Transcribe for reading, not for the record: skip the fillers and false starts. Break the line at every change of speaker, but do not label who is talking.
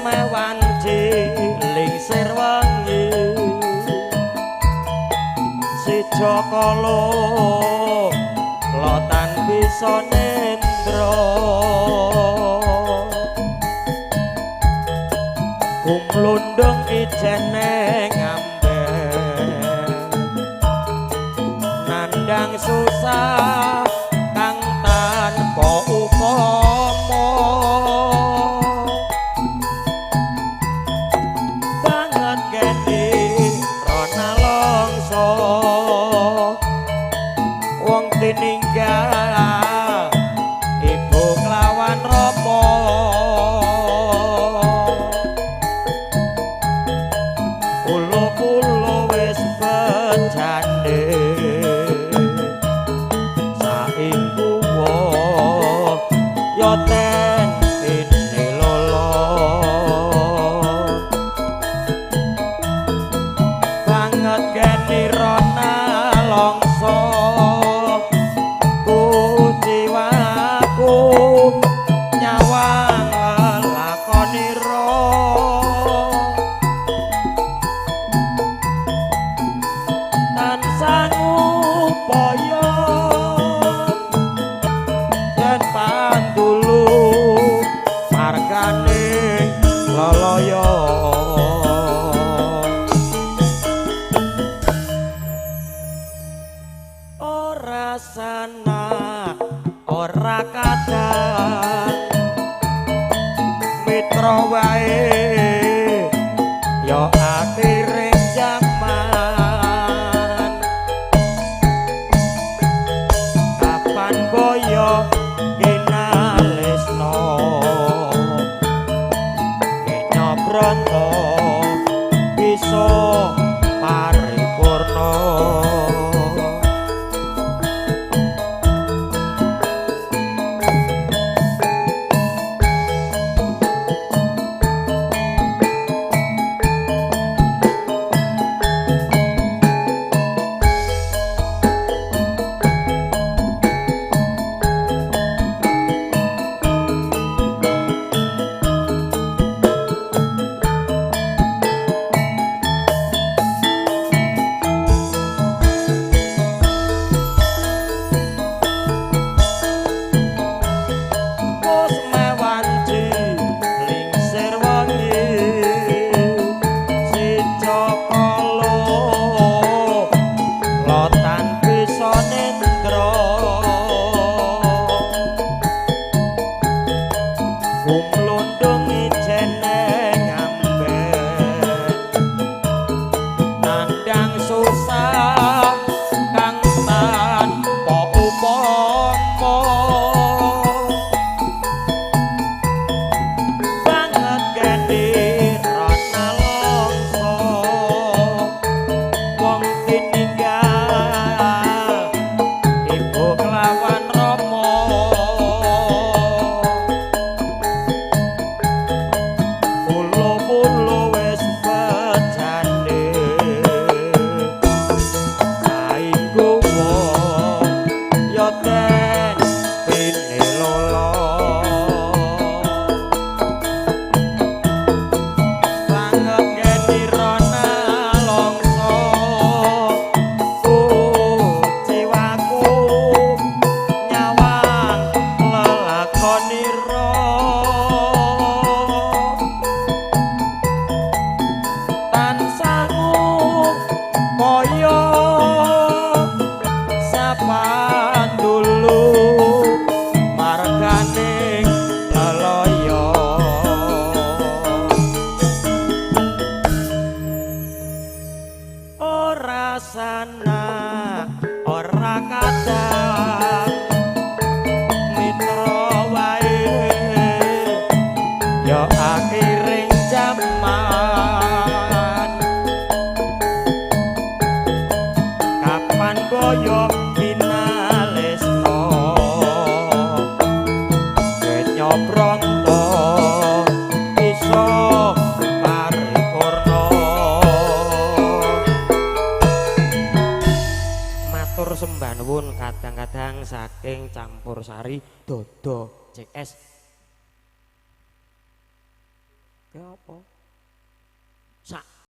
mewanci lingsir wengi si Jokolo lotan bisa nendra kumlundung ijene ngamben nandang susah kang tanpa upama banget geni rona longso wong tininggal ibu kelawan rama pulo-pulo wis becandhe saingku yo ten ini lolo banget geni rona longso ku jiwaku nyawang lakoniro tansah upaya yen pandulu margane loloyo ora sana ora kadang mitra wae yo akhire jaman kapan boyo kinalesno nyobranta bisa paripurna sembah nuwun kadang-kadang saking Campursari Dodo CS. Ya apa?
Sak